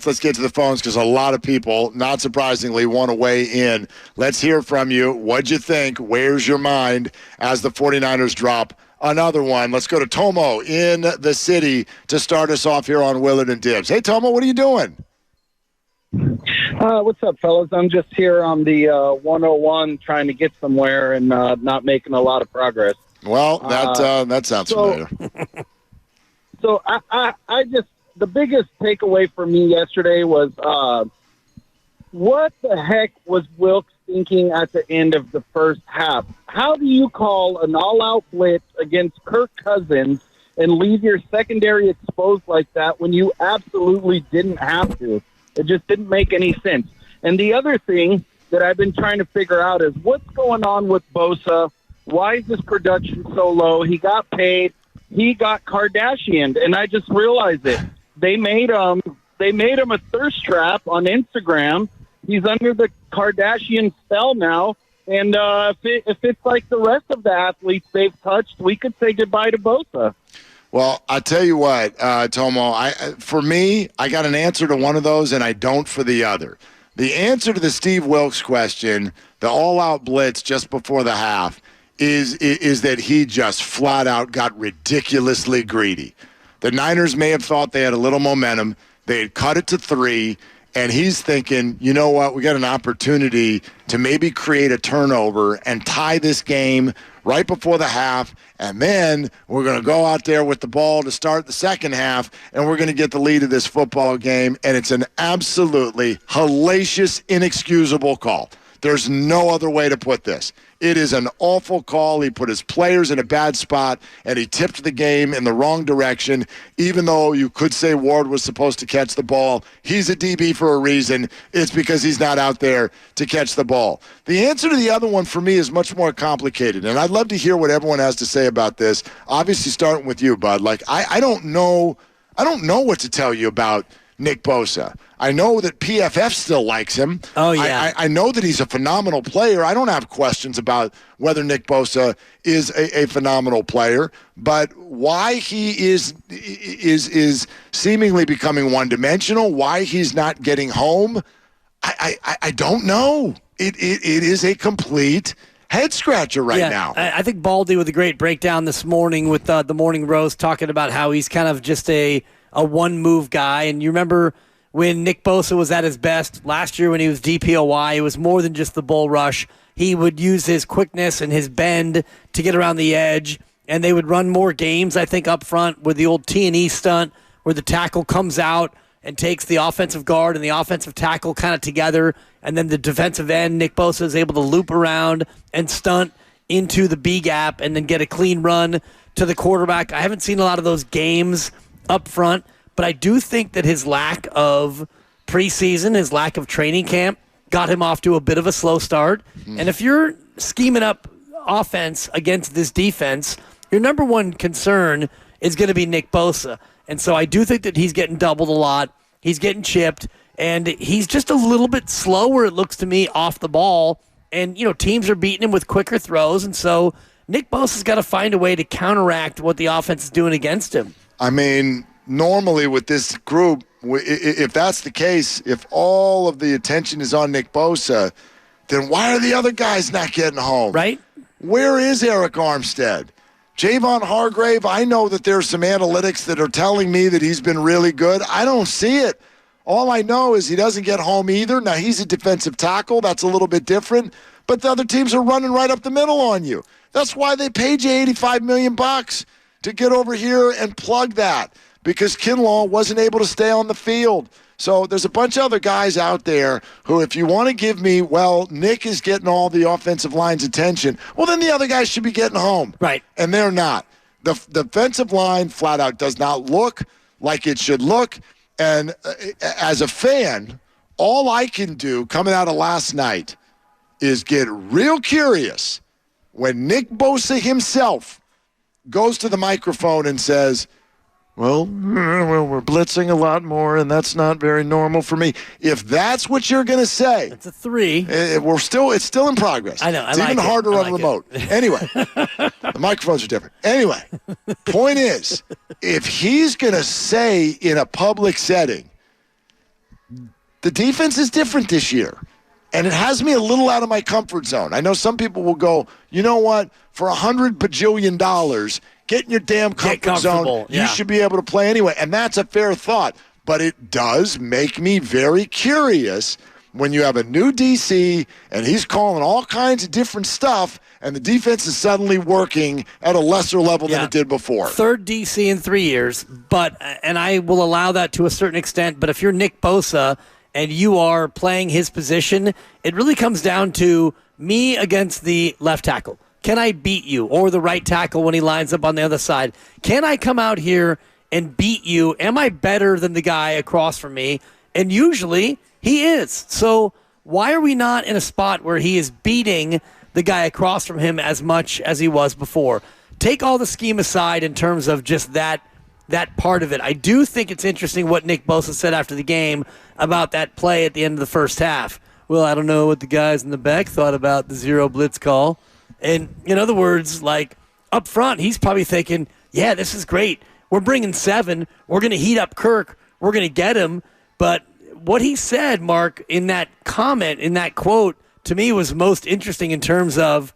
Let's get to the phones because a lot of people, not surprisingly, want to weigh in. Let's hear from you. What'd you think? Where's your mind as the 49ers drop another one? Let's go to Tomo in the city to start us off here on Willard and Dibs. Hey, Tomo, what are you doing? What's up, fellas? I'm just here on the 101 trying to get somewhere and not making a lot of progress. Well, that sounds familiar. So I just, the biggest takeaway for me yesterday was what the heck was Wilks thinking at the end of the first half? How do you call an all-out blitz against Kirk Cousins and leave your secondary exposed like that when you absolutely didn't have to? It just didn't make any sense. And the other thing that I've been trying to figure out is what's going on with Bosa? Why is his production so low? He got paid. He got Kardashianed, and I just realized it. They made him a thirst trap on Instagram. He's under the Kardashian spell now. And if it's like the rest of the athletes they've touched, we could say goodbye to Bosa. Well, I tell you what, Tomo, for me, I got an answer to one of those, and I don't for the other. The answer to the Steve Wilks question, the all-out blitz just before the half, is that he just flat out got ridiculously greedy. The Niners may have thought they had a little momentum. They had cut it to 3, and he's thinking, you know what, we got an opportunity to maybe create a turnover and tie this game right before the half, and then we're going to go out there with the ball to start the second half, and we're going to get the lead of this football game, and it's an absolutely hellacious, inexcusable call. There's no other way to put this. It is an awful call. He put his players in a bad spot, and he tipped the game in the wrong direction, even though you could say Ward was supposed to catch the ball. He's a DB for a reason. It's because he's not out there to catch the ball. The answer to the other one for me is much more complicated, and I'd love to hear what everyone has to say about this. Obviously, starting with you, Bud. Like, I don't know what to tell you about Nick Bosa. I know that PFF still likes him. Oh, yeah. I know that he's a phenomenal player. I don't have questions about whether Nick Bosa is a phenomenal player, but why he is seemingly becoming one-dimensional, why he's not getting home, I don't know. It is a complete head-scratcher now. I think Baldy with a great breakdown this morning with the Morning Roast talking about how he's kind of just a one-move guy. And you remember when Nick Bosa was at his best last year when he was DPOY, it was more than just the bull rush. He would use his quickness and his bend to get around the edge, and they would run more games, I think, up front with the old T&E stunt where the tackle comes out and takes the offensive guard and the offensive tackle kind of together, and then the defensive end, Nick Bosa, is able to loop around and stunt into the B gap and then get a clean run to the quarterback. I haven't seen a lot of those games up front, but I do think that his lack of preseason, his lack of training camp got him off to a bit of a slow start. And if you're scheming up offense against this defense, your number one concern is going to be Nick Bosa. And so I do think that he's getting doubled a lot. He's getting chipped, and he's just a little bit slower, it looks to me, off the ball. And, teams are beating him with quicker throws, and so Nick Bosa's got to find a way to counteract what the offense is doing against him. I mean, normally with this group, if that's the case, if all of the attention is on Nick Bosa, then why are the other guys not getting home? Right? Where is Eric Armstead? Javon Hargrave, I know that there's some analytics that are telling me that he's been really good. I don't see it. All I know is he doesn't get home either. Now, he's a defensive tackle. That's a little bit different. But the other teams are running right up the middle on you. That's why they paid you $85 million to get over here and plug that, because Kinlaw wasn't able to stay on the field. So there's a bunch of other guys out there who, if you want to give me, well, Nick is getting all the offensive line's attention, well, then the other guys should be getting home. Right. And they're not. The defensive line flat out does not look like it should look. And as a fan, all I can do coming out of last night is get real curious when Nick Bosa himself goes to the microphone and says, well, we're blitzing a lot more, and that's not very normal for me. If that's what you're going to say, it's a 3. It's still in progress. I know. It's even harder on remote. Anyway, the microphones are different. Anyway, point is, if he's going to say in a public setting The defense is different this year, and it has me a little out of my comfort zone. I know some people will go, you know what, for $100 bajillion, get in your damn comfort zone. Yeah. You should be able to play anyway, and that's a fair thought. But it does make me very curious when you have a new DC and he's calling all kinds of different stuff, and the defense is suddenly working at a lesser level than it did before. Third DC in 3 years, and I will allow that to a certain extent, but if you're Nick Bosa and you are playing his position, it really comes down to me against the left tackle. Can I beat you? Or the right tackle when he lines up on the other side. Can I come out here and beat you? Am I better than the guy across from me? And usually he is. So why are we not in a spot where he is beating the guy across from him as much as he was before? Take all the scheme aside in terms of just that part of it. I do think it's interesting what Nick Bosa said after the game about that play at the end of the first half. Well, I don't know what the guys in the back thought about the zero blitz call. And in other words, like up front, he's probably thinking, yeah, this is great. We're bringing 7. We're going to heat up Kirk. We're going to get him. But what he said, Mark, in that comment, in that quote, to me was most interesting in terms of,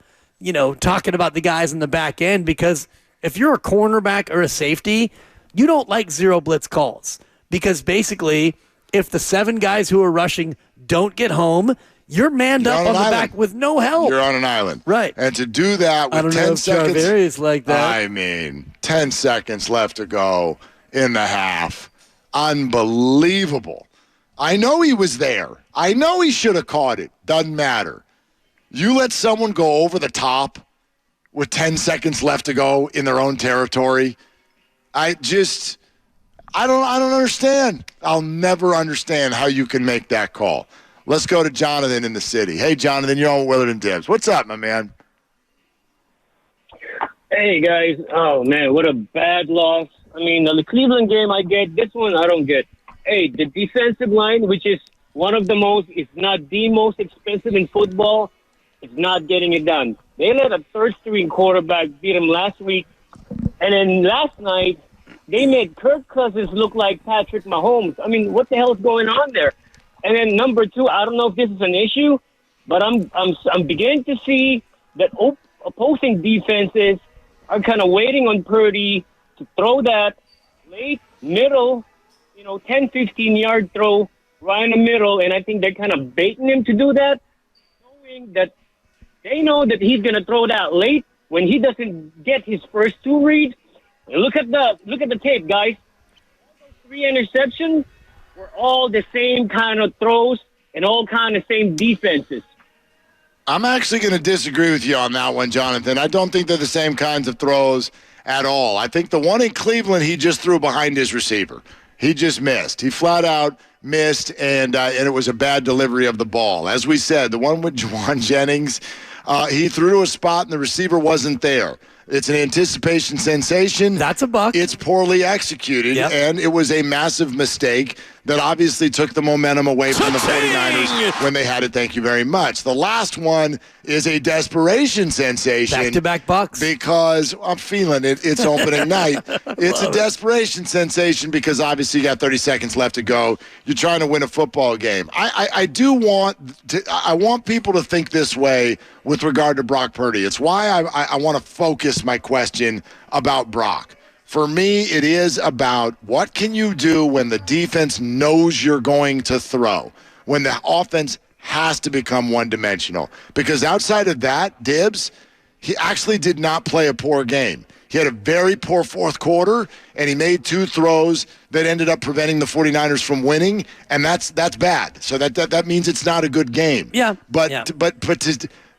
talking about the guys in the back end, because if you're a cornerback or a safety, you don't like zero blitz calls, because basically if the 7 guys who are rushing don't get home, you're manned up on the back with no help. You're on an island. Right. And to do that with I don't 10 know if seconds. Jarveri's like that. I mean, 10 seconds left to go in the half. Unbelievable. I know he was there. I know he should have caught it. Doesn't matter. You let someone go over the top with 10 seconds left to go in their own territory. I don't understand. I'll never understand how you can make that call. Let's go to Jonathan in the city. Hey, Jonathan, you're on Willard and Dibs. What's up, my man? Hey, guys. Oh, man, what a bad loss. I mean, the Cleveland game I get. This one I don't get. Hey, the defensive line, which is one of the most, if not the most expensive in football, is not getting it done. They let a third-string quarterback beat him last week. And then last night, they made Kirk Cousins look like Patrick Mahomes. I mean, what the hell is going on there? And then number 2, I don't know if this is an issue, but I'm beginning to see that opposing defenses are kind of waiting on Purdy to throw that late, middle, 10, 15-yard throw right in the middle, and I think they're kind of baiting him to do that, knowing that they know that he's going to throw that late when he doesn't get his first 2 reads. And look at the tape, guys. All those 3 interceptions were all the same kind of throws and all kind of same defenses. I'm actually going to disagree with you on that one, Jonathan. I don't think they're the same kinds of throws at all. I think the one in Cleveland, he just threw behind his receiver. He just missed. He flat out missed, and it was a bad delivery of the ball. As we said, the one with Juwan Jennings, he threw to a spot and the receiver wasn't there. It's an anticipation sensation. That's a buck. It's poorly executed, and it was a massive mistake that obviously took the momentum away from the 49ers when they had it. Thank you very much. The last one is a desperation sensation. Back-to-back bucks. Because I'm feeling it. It's opening night. It's a desperation sensation because obviously you got 30 seconds left to go. You're trying to win a football game. I want people to think this way with regard to Brock Purdy. It's why I want to focus my question about Brock. For me, it is about what can you do when the defense knows you're going to throw, when the offense has to become one-dimensional. Because outside of that, Dibs, he actually did not play a poor game. He had a very poor fourth quarter, and he made 2 throws that ended up preventing the 49ers from winning, and that's bad. So that means it's not a good game. Yeah. But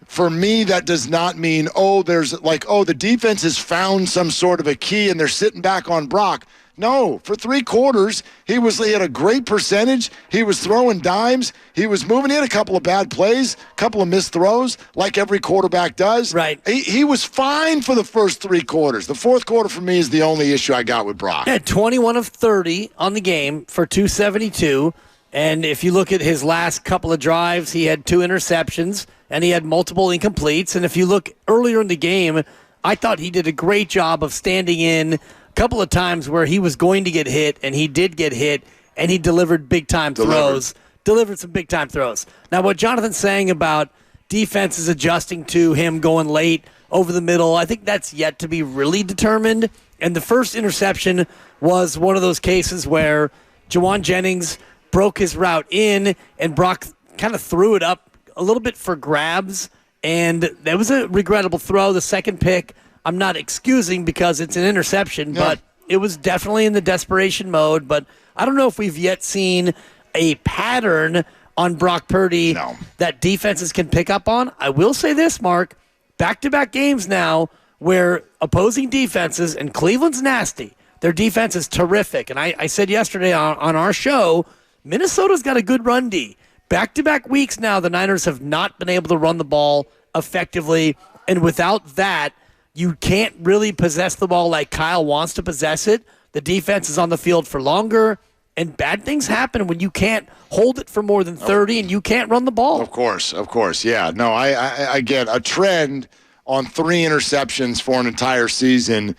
for me, that does not mean, the defense has found some sort of a key and they're sitting back on Brock. No, for 3 quarters, he had a great percentage. He was throwing dimes. He was moving in a couple of bad plays, a couple of missed throws, like every quarterback does. Right. He was fine for the first 3 quarters. The fourth quarter for me is the only issue I got with Brock. Yeah, 21 of 30 on the game for 272. And if you look at his last couple of drives, he had 2 interceptions and he had multiple incompletes. And if you look earlier in the game, I thought he did a great job of standing in a couple of times where he was going to get hit, and he did get hit, and he delivered big-time throws. Delivered some big-time throws. Now, what Jonathan's saying about defenses adjusting to him going late over the middle, I think that's yet to be really determined. And the first interception was one of those cases where Jawan Jennings broke his route in, and Brock kind of threw it up a little bit for grabs, and that was a regrettable throw. The second pick, I'm not excusing because it's an interception, but it was definitely in the desperation mode. But I don't know if we've yet seen a pattern on Brock Purdy that defenses can pick up on. I will say this, Mark, back-to-back games now where opposing defenses, and Cleveland's nasty, their defense is terrific. And I said yesterday on our show, Minnesota's got a good run D. Back-to-back weeks now, the Niners have not been able to run the ball effectively, and without that, you can't really possess the ball like Kyle wants to possess it. The defense is on the field for longer, and bad things happen when you can't hold it for more than 30 and you can't run the ball. Of course, yeah. No, I get a trend on 3 interceptions for an entire season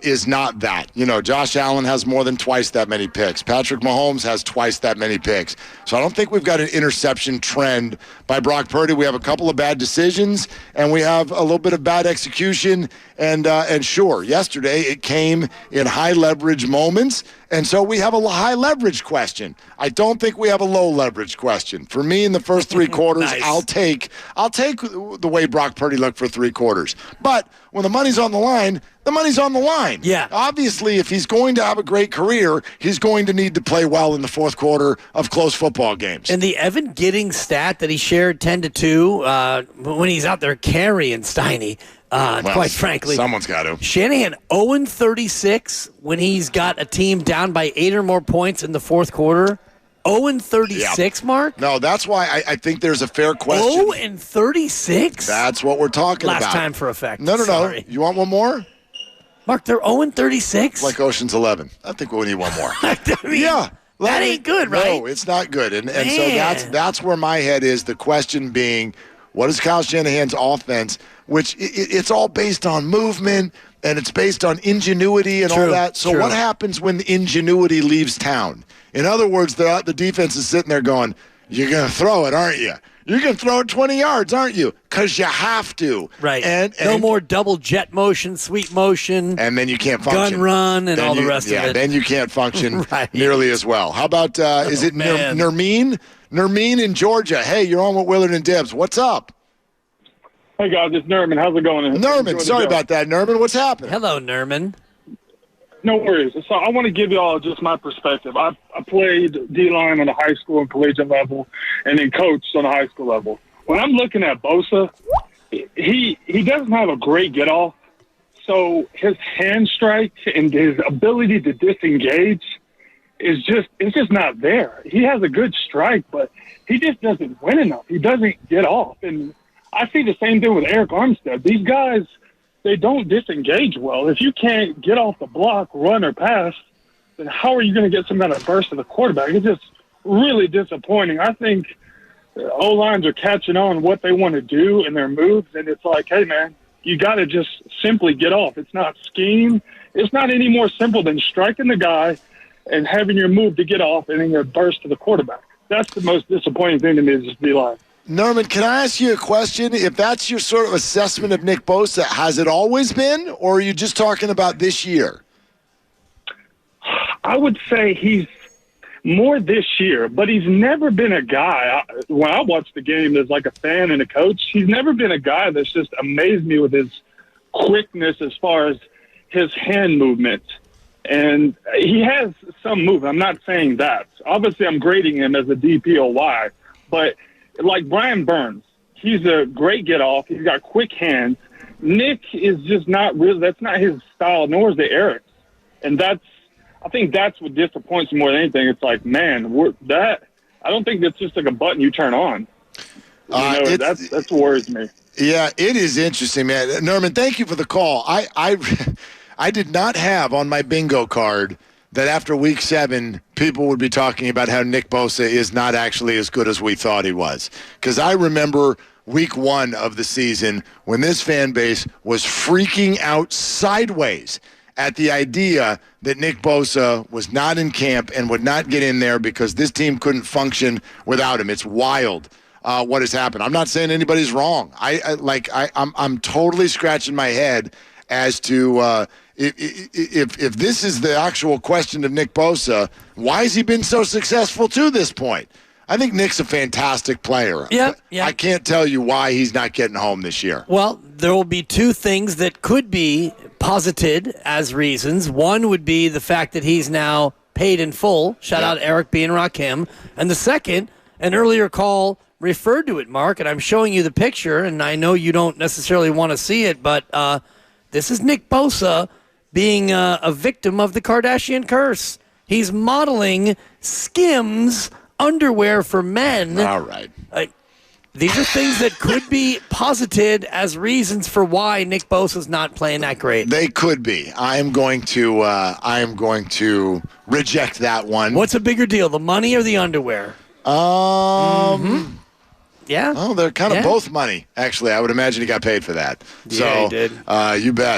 is not that. You know, Josh Allen has more than twice that many picks. Patrick Mahomes has twice that many picks. So I don't think we've got an interception trend by Brock Purdy. We have a couple of bad decisions, and we have a little bit of bad execution. And sure, yesterday it came in high leverage moments, and so we have a high leverage question. I don't think we have a low leverage question. For me, in the first 3 quarters, Nice. I'll take the way Brock Purdy looked for 3 quarters. But when the money's on the line, the money's on the line. Yeah. Obviously, if he's going to have a great career, he's going to need to play well in the fourth quarter of close football games. And the Evan Giddings stat that he shared 10-2 when he's out there carrying Steiny, quite frankly. Someone's got to. Shanahan 0-36 when he's got a team down by 8 or more points in the fourth quarter. 0-36, Mark? No, that's why I think there's a fair question. 0-36? That's what we're talking about. Last time for effect. No. Sorry. You want one more? Mark, they're 0-36? Like Ocean's 11. I think we need one more. I mean, Yeah. that ain't good, right? No, it's not good. And so that's where my head is. The question being, what is Kyle Shanahan's offense, which it's all based on movement and it's based on ingenuity and all that. So what happens when the ingenuity leaves town? In other words, the defense is sitting there going, you're going to throw it, aren't you? You're going to throw it 20 yards, aren't you? Because you have to. Right. And no more double jet motion, sweep motion. And then you can't function. Gun run and all the rest of it. Then you can't function Right. nearly as well. How about, is it man. Nermeen? Nermeen in Georgia. Hey, you're on with Willard and Dibs. What's up? Hey, guys, it's Nerman. How's it going? Nerman, sorry about that, Nerman. What's happening? Hello, Nerman. No worries. So I want to give you all just my perspective. I played D-line on the high school and collegiate level and then coached on the high school level. When I'm looking at Bosa, he doesn't have a great get-off. So his hand strike and his ability to disengage is just not there. He has a good strike, but he just doesn't win enough. He doesn't get off. And I see the same thing with Eric Armstead. These guys, they don't disengage well. If you can't get off the block, run or pass, then how are you going to get some kind of burst to the quarterback? It's just really disappointing. I think O-lines are catching on what they want to do in their moves, and it's like, hey, man, you got to just simply get off. It's not scheme. It's not any more simple than striking the guy and having your move to get off and then your burst to the quarterback. That's the most disappointing thing to me is just D-line. Norman, can I ask you a question? If that's your sort of assessment of Nick Bosa, has it always been, or are you just talking about this year? I would say he's more this year, but he's never been a guy. When I watch the game as like a fan and a coach, he's never been a guy that's just amazed me with his quickness as far as his hand movement. And he has some movement. I'm not saying that. Obviously, I'm grading him as a DPOY, but like Brian Burns, he's a great get-off. He's got quick hands. Nick is just not really – that's not his style, nor is it Eric's. And I think that's what disappoints me more than anything. It's like, man, I don't think that's just like a button you turn on. That's what worries me. Yeah, it is interesting, man. Norman, thank you for the call. I did not have on my bingo card that after week 7, people would be talking about how Nick Bosa is not actually as good as we thought he was. Because I remember week 1 of the season when this fan base was freaking out sideways at the idea that Nick Bosa was not in camp and would not get in there because this team couldn't function without him. It's wild what has happened. I'm not saying anybody's wrong. I'm totally scratching my head as to if this is the actual question of Nick Bosa, why has he been so successful to this point? I think Nick's a fantastic player. Yeah. I can't tell you why he's not getting home this year. Well, there will be two things that could be posited as reasons. One would be the fact that he's now paid in full. Shout out Eric B. and Rakim. And the second, an earlier call referred to it, Mark, and I'm showing you the picture, and I know you don't necessarily want to see it, but this is Nick Bosa being a victim of the Kardashian curse. He's modeling Skims underwear for men. All right. These are things that could be posited as reasons for why Nick Bosa's not playing that great. They could be. I am going to reject that one. What's a bigger deal, the money or the underwear? Yeah. Oh, they're kind of both money. Actually, I would imagine he got paid for that. Yeah, he did. You bet.